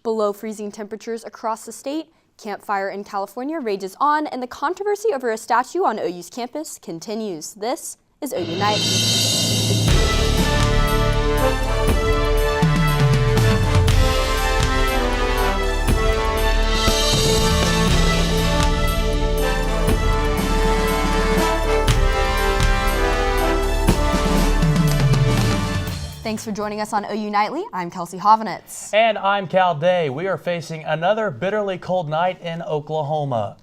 Below freezing temperatures across the state, campfire in California rages on, and the controversy over a statue on OU's campus continues. This is OU Nightly. Thanks for joining us on OU Nightly. I'm Kelsey Hovanetz. And I'm Cal Day. We are facing another bitterly cold night in Oklahoma.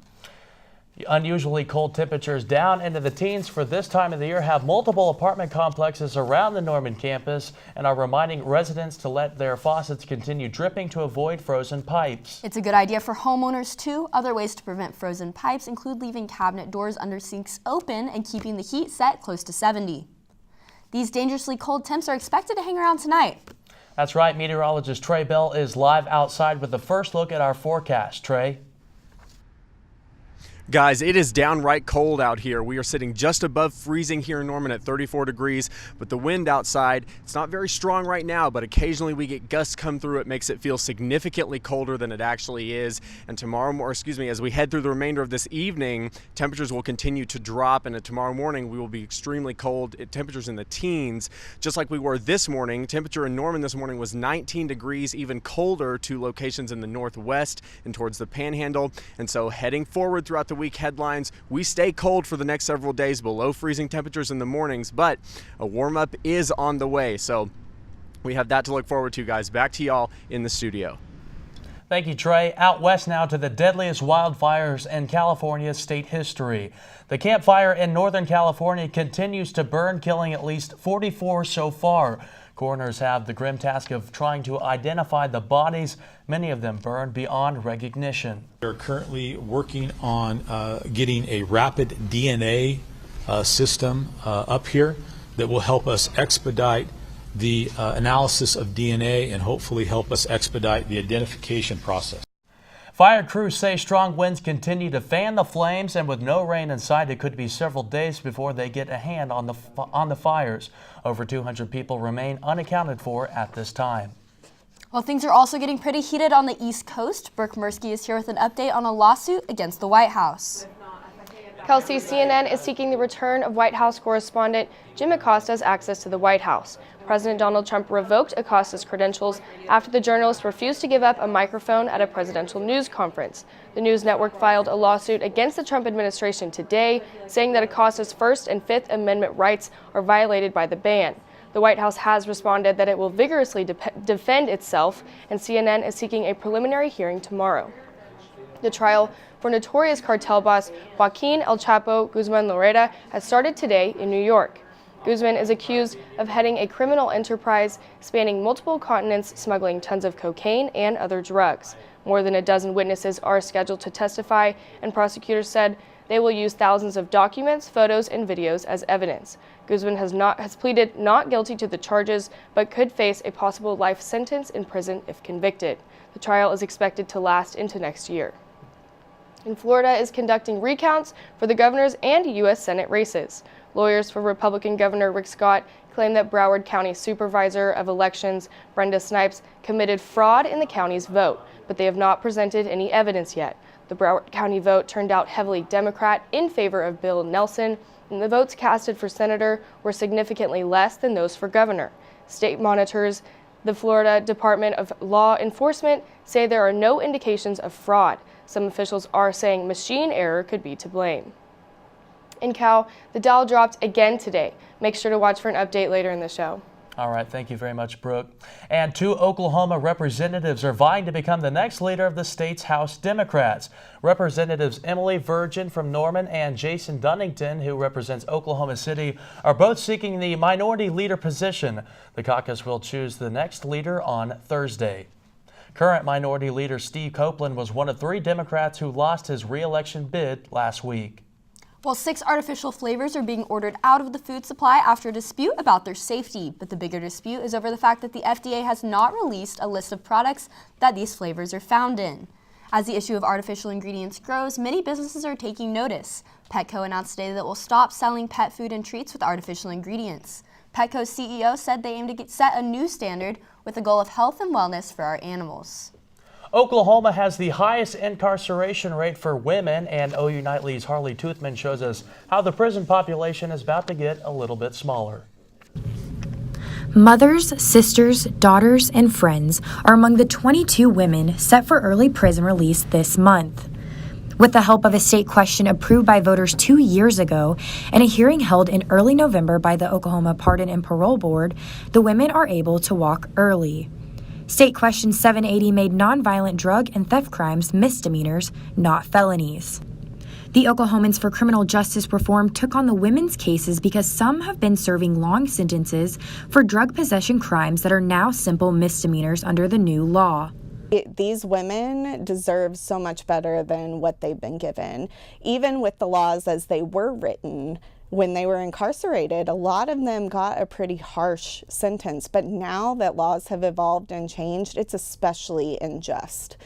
Unusually cold temperatures down into the teens for this time of the year have multiple apartment complexes around the Norman campus and are reminding residents to let their faucets continue dripping to avoid frozen pipes. It's a good idea for homeowners too. Other ways to prevent frozen pipes include leaving cabinet doors under sinks open and keeping the heat set close to 70. These dangerously cold temps are expected to hang around tonight. That's right. Meteorologist Trey is live outside with the first look at our forecast. Trey? Guys, it is downright cold out here. We are sitting just above freezing here in Norman at 34 degrees, but the wind outside, it's not very strong right now, but occasionally we get gusts come through. It makes it feel significantly colder than it actually is. And as we head through the remainder of this evening, temperatures will continue to drop, and tomorrow morning we will be extremely cold. Temperatures in the teens, just like we were this morning. Temperature in Norman this morning was 19 degrees, even colder to locations in the northwest and towards the Panhandle. And so heading forward throughout the week headlines, we stay cold for the next several days, below freezing temperatures in the mornings, but a warm up is on the way. So we have that to look forward to, guys. Back to y'all in the studio. Thank you, Trey. Out west now to the deadliest wildfires in California's state history. The Camp Fire in Northern California continues to burn, killing at least 44 so far. Coroners have the grim task of trying to identify the bodies, many of them burned beyond recognition. We're currently working on getting a rapid DNA system up here that will help us expedite the analysis of DNA and hopefully help us expedite the identification process. Fire crews say strong winds continue to fan the flames, and with no rain in sight, it could be several days before they get a hand on the fires. Over 200 people remain unaccounted for at this time. Well, things are also getting pretty heated on the East Coast. Brooke Murski is here with an update on a lawsuit against the White House. Kelsey, CNN is seeking the return of White House correspondent Jim Acosta's access to the White House. President Donald Trump revoked Acosta's credentials after the journalist refused to give up a microphone at a presidential news conference. The news network filed a lawsuit against the Trump administration today, saying that Acosta's First and Fifth Amendment rights are violated by the ban. The White House has responded that it will vigorously defend itself, and CNN is seeking a preliminary hearing tomorrow. The trial for notorious cartel boss Joaquin El Chapo Guzman Loretta has started today in New York. Guzman is accused of heading a criminal enterprise spanning multiple continents, smuggling tons of cocaine and other drugs. More than a dozen witnesses are scheduled to testify, and prosecutors said they will use thousands of documents, photos, and videos as evidence. Guzman has pleaded not guilty to the charges, but could face a possible life sentence in prison if convicted. The trial is expected to last into next year. And Florida is conducting recounts for the governor's and U.S. Senate races. Lawyers for Republican Governor Rick Scott claim that Broward County Supervisor of Elections Brenda Snipes committed fraud in the county's vote, but they have not presented any evidence yet. The Broward County vote turned out heavily Democrat in favor of Bill Nelson, and the votes casted for senator were significantly less than those for governor. State monitors, the Florida Department of Law Enforcement, say there are no indications of fraud. Some officials are saying machine error could be to blame. In Cal, the Dow dropped again today. Make sure to watch for an update later in the show. All right, thank you very much, Brooke. And 2 Oklahoma representatives are vying to become the next leader of the state's House Democrats. Representatives Emily Virgin from Norman and Jason Dunnington, who represents Oklahoma City, are both seeking the minority leader position. The caucus will choose the next leader on Thursday. Current minority leader Steve Copeland was one of 3 Democrats who lost his re-election bid last week. Well, 6 artificial flavors are being ordered out of the food supply after a dispute about their safety. But the bigger dispute is over the fact that the FDA has not released a list of products that these flavors are found in. As the issue of artificial ingredients grows, many businesses are taking notice. Petco announced today that it will stop selling pet food and treats with artificial ingredients. Petco's CEO said they aim to set a new standard with the goal of health and wellness for our animals. Oklahoma has the highest incarceration rate for women, and OU Nightly's Harlee Toothman shows us how the prison population is about to get a little bit smaller. Mothers, sisters, daughters, and friends are among the 22 women set for early prison release this month. With the help of a state question approved by voters 2 years ago and a hearing held in early November by the Oklahoma Pardon and Parole Board, the women are able to walk early. State Question 780 made nonviolent drug and theft crimes misdemeanors, not felonies. The Oklahomans for Criminal Justice Reform took on the women's cases because some have been serving long sentences for drug possession crimes that are now simple misdemeanors under the new law. These women deserve so much better than what they've been given. Even with the laws as they were written, when they were incarcerated, a lot of them got a pretty harsh sentence, but now that laws have evolved and changed, it's especially unjust.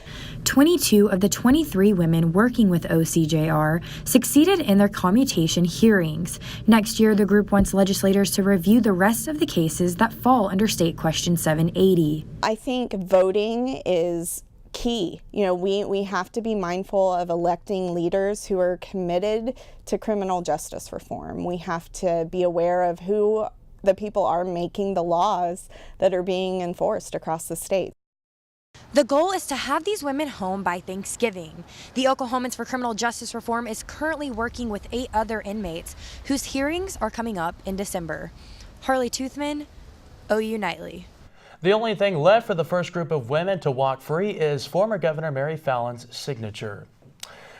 22 of the 23 women working with OCJR succeeded in their commutation hearings. Next year, the group wants legislators to review the rest of the cases that fall under State Question 780. I think voting is key. You know, we have to be mindful of electing leaders who are committed to criminal justice reform. We have to be aware of who the people are making the laws that are being enforced across the state. The goal is to have these women home by Thanksgiving. The Oklahomans for Criminal Justice Reform is currently working with 8 other inmates whose hearings are coming up in December. Harlee Toothman, OU Nightly. The only thing left for the first group of women to walk free is former Governor Mary Fallon's signature.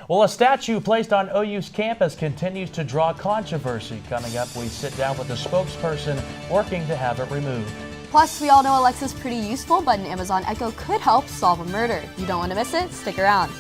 Well, a statue placed on OU's campus continues to draw controversy. Coming up, we sit down with a spokesperson working to have it removed. Plus, we all know Alexa's pretty useful, but an Amazon Echo could help solve a murder. You don't want to miss it? Stick around.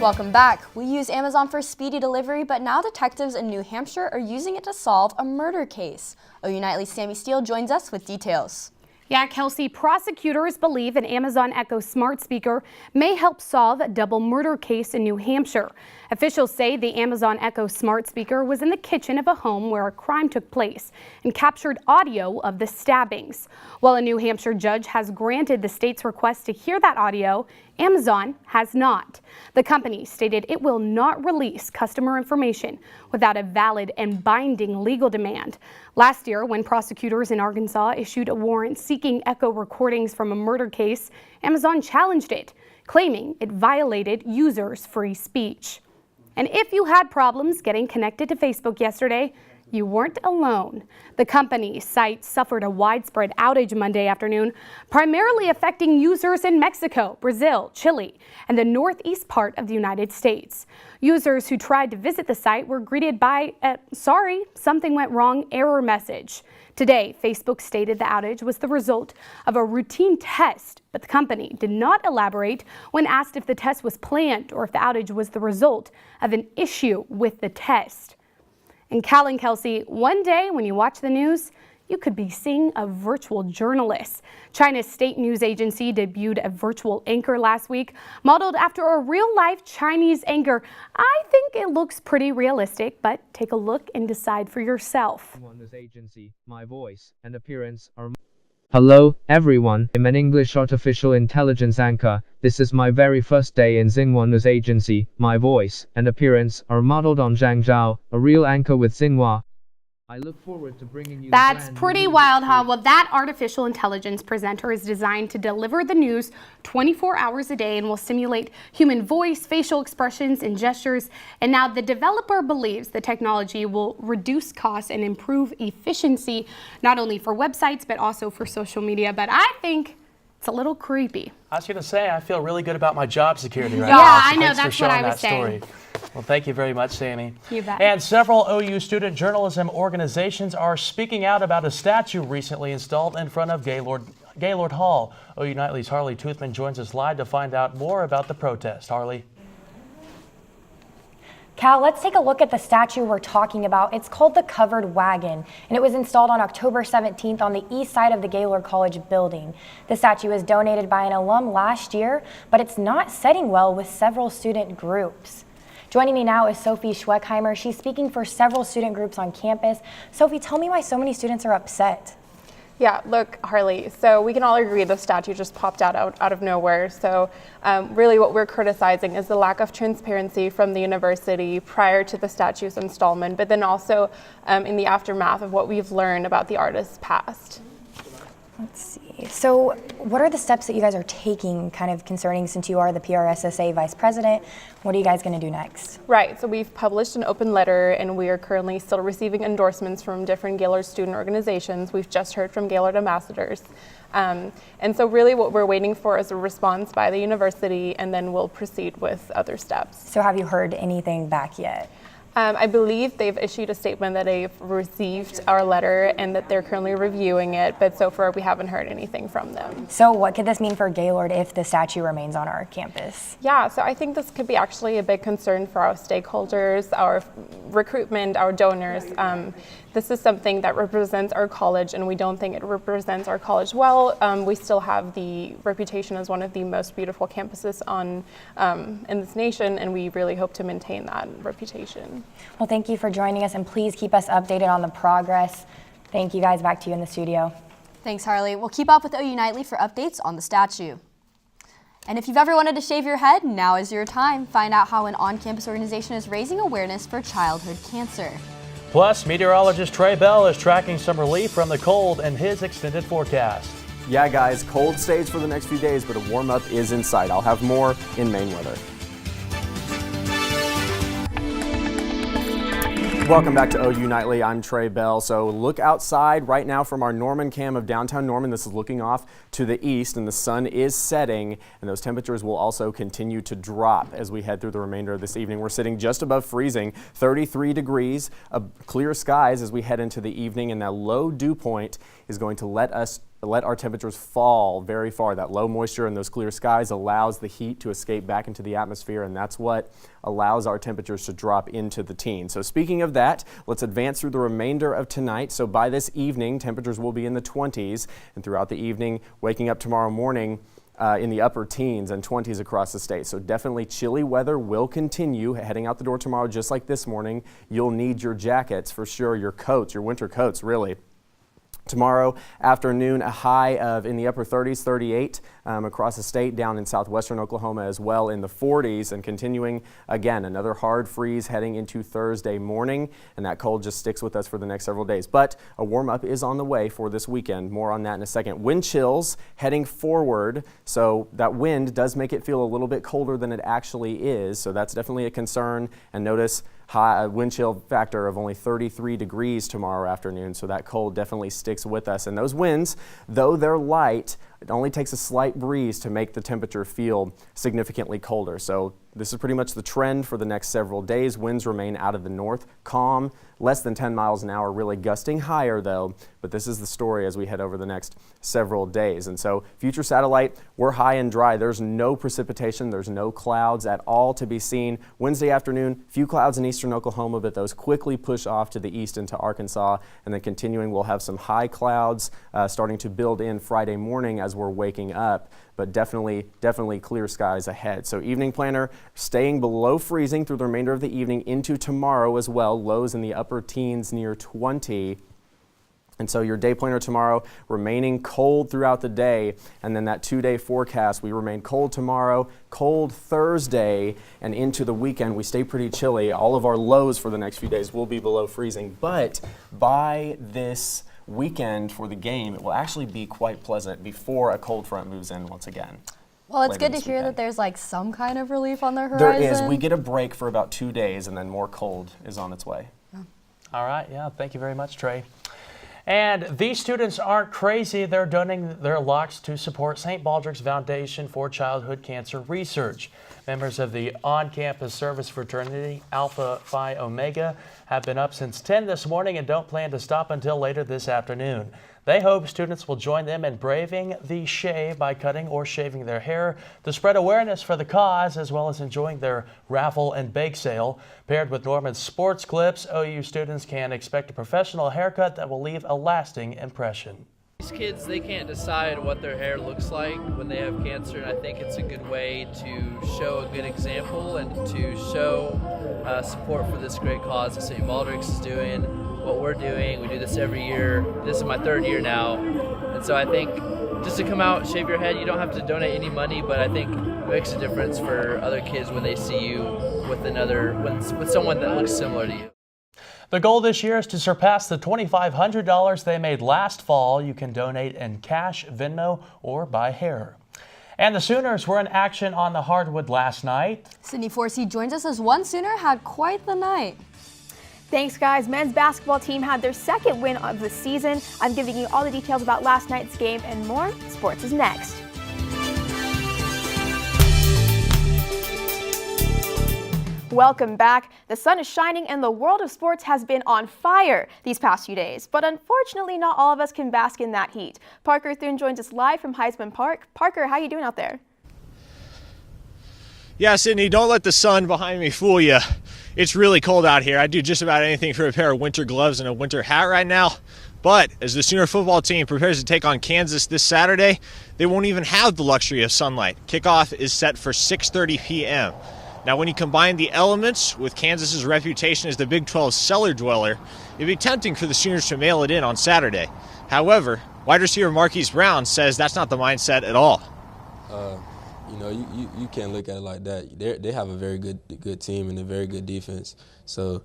Welcome back. We use Amazon for speedy delivery, but now detectives in New Hampshire are using it to solve a murder case. OU Nightly's Sammi Steele joins us with details. Yeah, Kelsey, prosecutors believe an Amazon Echo smart speaker may help solve a double murder case in New Hampshire. Officials say the Amazon Echo smart speaker was in the kitchen of a home where a crime took place and captured audio of the stabbings. While a New Hampshire judge has granted the state's request to hear that audio, Amazon has not. The company stated it will not release customer information without a valid and binding legal demand. Last year, when prosecutors in Arkansas issued a warrant seeking Echo recordings from a murder case, Amazon challenged it, claiming it violated users' free speech. And if you had problems getting connected to Facebook yesterday, you weren't alone. The company's site suffered a widespread outage Monday afternoon, primarily affecting users in Mexico, Brazil, Chile, and the northeast part of the United States. Users who tried to visit the site were greeted by a "sorry, something went wrong" error message. Today, Facebook stated the outage was the result of a routine test, but the company did not elaborate when asked if the test was planned or if the outage was the result of an issue with the test. And Cal and Kelsey, one day when you watch the news, you could be seeing a virtual journalist. China's state news agency debuted a virtual anchor last week, modeled after a real-life Chinese anchor. I think it looks pretty realistic, but take a look and decide for yourself. News agency, my voice and appearance are... Hello, everyone. I'm an English artificial intelligence anchor. This is my very first day in Xinhua News Agency. My voice and appearance are modeled on Zhang Zhao, a real anchor with Xinhua. I look forward to bringing you... That's pretty wild, huh? Well, that artificial intelligence presenter is designed to deliver the news 24 hours a day and will simulate human voice, facial expressions, and gestures. And now the developer believes the technology will reduce costs and improve efficiency, not only for websites, but also for social media. But I think it's a little creepy. I was going to say, I feel really good about my job security right Yeah, now. So I know, thanks that's for what showing I was that story. saying. Well, thank you very much, Sammi. You bet. And several OU student journalism organizations are speaking out about a statue recently installed in front of Gaylord Hall. OU Nightly's Harlee Toothman joins us live to find out more about the protest. Harlee. Cal, let's take a look at the statue we're talking about. It's called the Covered Wagon, and it was installed on October 17th on the east side of the Gaylord College building. The statue was donated by an alum last year, but it's not setting well with several student groups. Joining me now is Sophie Schweckheimer. She's speaking for several student groups on campus. Sophie, tell me why so many students are upset. Yeah, look, Harlee, so we can all agree the statue just popped out of nowhere. So really what we're criticizing is the lack of transparency from the university prior to the statue's installment, but then also in the aftermath of what we've learned about the artist's past. Let's see. So what are the steps that you guys are taking kind of concerning, since you are the PRSSA vice president? What are you guys going to do next? Right, so we've published an open letter and we are currently still receiving endorsements from different Gaylord student organizations. We've just heard from Gaylord ambassadors. And so really what we're waiting for is a response by the university, and then we'll proceed with other steps. So have you heard anything back yet? I believe they've issued a statement that they've received our letter and that they're currently reviewing it, but so far we haven't heard anything from them. So what could this mean for Gaylord if the statue remains on our campus? Yeah, so I think this could be actually a big concern for our stakeholders, our recruitment, our donors. This is something that represents our college, and we don't think it represents our college well. We still have the reputation as one of the most beautiful campuses in this nation, and we really hope to maintain that reputation. Well, thank you for joining us, and please keep us updated on the progress. Thank you guys. Back to you in the studio. Thanks, Harlee. We'll keep up with OU Nightly for updates on the statue. And if you've ever wanted to shave your head, now is your time. Find out how an on-campus organization is raising awareness for childhood cancer. Plus, meteorologist Trey Bell is tracking some relief from the cold in his extended forecast. Yeah, guys, cold stays for the next few days, but a warm-up is in sight. I'll have more in Maine weather. Welcome back to OU Nightly. I'm Trey Bell. So look outside right now from our Norman cam of downtown Norman. This is looking off to the east, and the sun is setting, and those temperatures will also continue to drop as we head through the remainder of this evening. We're sitting just above freezing, 33 degrees, clear skies as we head into the evening, and that low dew point is going to let our temperatures fall very far. That low moisture and those clear skies allows the heat to escape back into the atmosphere, and that's what allows our temperatures to drop into the teens. So speaking of that, let's advance through the remainder of tonight. So by this evening, temperatures will be in the 20s, and throughout the evening, waking up tomorrow morning in the upper teens and 20s across the state. So definitely chilly weather will continue heading out the door tomorrow, just like this morning. You'll need your jackets for sure, your coats, your winter coats, really. Tomorrow afternoon, a high of in the upper 30s, 38 across the state, down in southwestern Oklahoma as well in the 40s, and continuing again another hard freeze heading into Thursday morning, and that cold just sticks with us for the next several days. But a warm up is on the way for this weekend. More on that in a second. Wind chills heading forward, so that wind does make it feel a little bit colder than it actually is, so that's definitely a concern. And notice high wind chill factor of only 33 degrees tomorrow afternoon, so that cold definitely sticks with us. And those winds, though they're light, it only takes a slight breeze to make the temperature feel significantly colder. So this is pretty much the trend for the next several days. Winds remain out of the north, calm, less than 10 miles an hour, really gusting higher though. But this is the story as we head over the next several days. And so future satellite, we're high and dry. There's no precipitation. There's no clouds at all to be seen. Wednesday afternoon, few clouds in eastern Oklahoma, but those quickly push off to the east into Arkansas. And then continuing, we'll have some high clouds starting to build in Friday morning as we're waking up. But definitely clear skies ahead. So evening planner staying below freezing through the remainder of the evening into tomorrow as well. Lows in the upper teens near 20. And so your day planner tomorrow remaining cold throughout the day, and then that 2-day forecast, we remain cold tomorrow, cold Thursday, and into the weekend we stay pretty chilly. All of our lows for the next few days will be below freezing, but by this weekend for the game, it will actually be quite pleasant before a cold front moves in once again. Well, it's good to hear that there's like some kind of relief on the horizon. There is. We get a break for about 2 days, and then more cold is on its way. Yeah. All right. Yeah. Thank you very much, Trey. And these students aren't crazy. They're donating their locks to support St. Baldrick's Foundation for Childhood Cancer Research. Members of the on-campus service fraternity Alpha Phi Omega have been up since 10 this morning and don't plan to stop until later this afternoon. They hope students will join them in braving the shave by cutting or shaving their hair to spread awareness for the cause, as well as enjoying their raffle and bake sale. Paired with Norman's sports clips, OU students can expect a professional haircut that will leave a lasting impression. These kids, they can't decide what their hair looks like when they have cancer, and I think it's a good way to show a good example and to show support for this great cause that St. Baldrick's is doing, what we're doing. We do this every year. This is my 3rd year now, and so I think just to come out, shave your head, you don't have to donate any money, but I think it makes a difference for other kids when they see you with someone that looks similar to you. The goal this year is to surpass the $2,500 they made last fall. You can donate in cash, Venmo, or by hair. And the Sooners were in action on the hardwood last night. Sydney Forsee joins us as one Sooner had quite the night. Thanks, guys. Men's basketball team had their 2nd win of the season. I'm giving you all the details about last night's game and more. Sports is next. Welcome back. The sun is shining and the world of sports has been on fire these past few days. But unfortunately, not all of us can bask in that heat. Parker Thune joins us live from Heisman Park. Parker, how are you doing out there? Yeah, Sydney, don't let the sun behind me fool you. It's really cold out here. I'd do just about anything for a pair of winter gloves and a winter hat right now. But as the Sooner football team prepares to take on Kansas this Saturday, they won't even have the luxury of sunlight. Kickoff is set for 6:30 p.m. Now, when you combine the elements with Kansas's reputation as the Big 12 cellar dweller, it'd be tempting for the Sooners to mail it in on Saturday. However, wide receiver Marquise Brown says that's not the mindset at all. You can't look at it like that. They have a very good team and a very good defense. So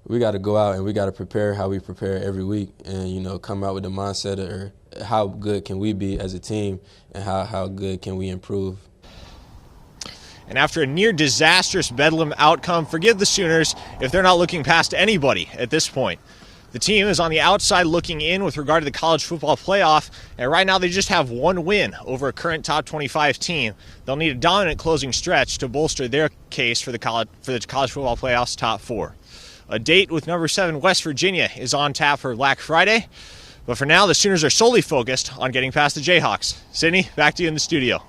we got to go out and we got to prepare how we prepare every week, and come out with the mindset of how good can we be as a team and how good can we improve. And after a near disastrous Bedlam outcome, forgive the Sooners if they're not looking past anybody at this point. The team is on the outside looking in with regard to the college football playoff, and right now they just have one win over a current top 25 team. They'll need a dominant closing stretch to bolster their case for the college football playoff's top 4. A date with number 7 West Virginia is on tap for Black Friday, but for now the Sooners are solely focused on getting past the Jayhawks. Sydney, back to you in the studio.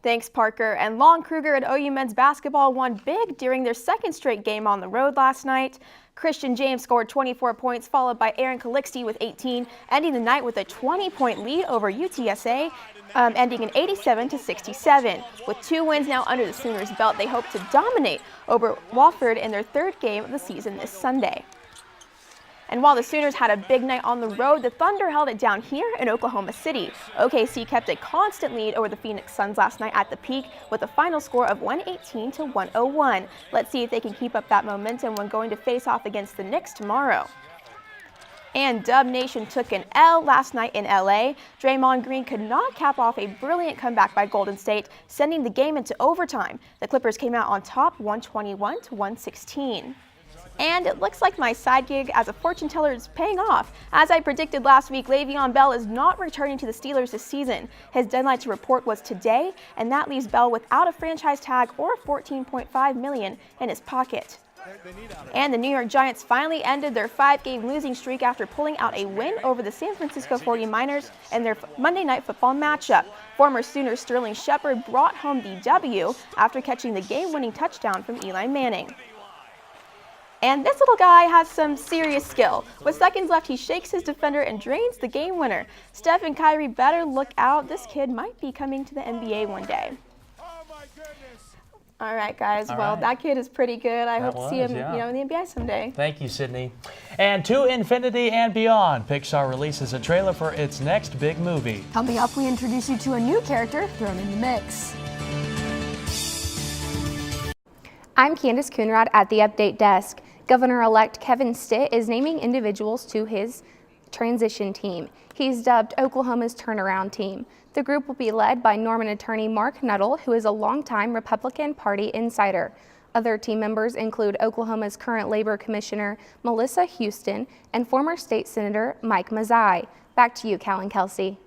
Thanks, Parker. And Lon Kruger at OU men's basketball won big during their 2nd straight game on the road last night. Christian James scored 24 points, followed by Aaron Calixte with 18, ending the night with a 20-point lead over UTSA, ending in 87-67. With 2 wins now under the Sooners' belt, they hope to dominate over Wofford in their 3rd game of the season this Sunday. And while the Sooners had a big night on the road, the Thunder held it down here in Oklahoma City. OKC kept a constant lead over the Phoenix Suns last night at the Peak with a final score of 118-101. Let's see if they can keep up that momentum when going to face off against the Knicks tomorrow. And Dub Nation took an L last night in LA. Draymond Green could not cap off a brilliant comeback by Golden State, sending the game into overtime. The Clippers came out on top 121-116. And it looks like my side gig as a fortune teller is paying off. As I predicted last week, Le'Veon Bell is not returning to the Steelers this season. His deadline to report was today, and that leaves Bell without a franchise tag or $14.5 million in his pocket. And the New York Giants finally ended their 5-game losing streak after pulling out a win over the San Francisco 49ers in their Monday Night Football matchup. Former Sooner Sterling Shepard brought home the W after catching the game-winning touchdown from Eli Manning. And this little guy has some serious skill. With seconds left, he shakes his defender and drains the game winner. Steph and Kyrie better look out. This kid might be coming to the NBA one day. All right, guys. That kid is pretty good. I hope to see him, in the NBA someday. Thank you, Sydney. And to infinity and beyond, Pixar releases a trailer for its next big movie. Coming up, we introduce you to a new character thrown in the mix. I'm Candace Coonrod at the Update Desk. Governor-elect Kevin Stitt is naming individuals to his transition team. He's dubbed Oklahoma's turnaround team. The group will be led by Norman attorney Mark Nuttall, who is a longtime Republican Party insider. Other team members include Oklahoma's current Labor Commissioner Melissa Houston and former State Senator Mike Mazzei. Back to you, Cal and Kelsey.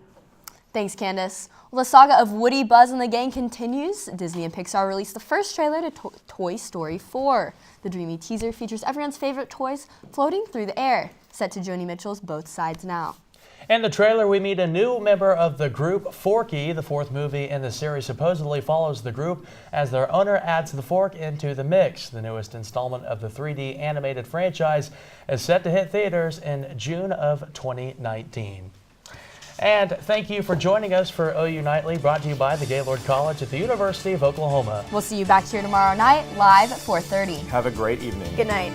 Thanks, Candace. Well, the saga of Woody, Buzz, and the gang continues. Disney and Pixar released the first trailer to Toy Story 4. The dreamy teaser features everyone's favorite toys floating through the air. Set to Joni Mitchell's Both Sides Now. In the trailer, we meet a new member of the group, Forky. The fourth movie in the series supposedly follows the group as their owner adds the fork into the mix. The newest installment of the 3D animated franchise is set to hit theaters in June of 2019. And thank you for joining us for OU Nightly, brought to you by the Gaylord College at the University of Oklahoma. We'll see you back here tomorrow night, live at 4:30. Have a great evening. Good night.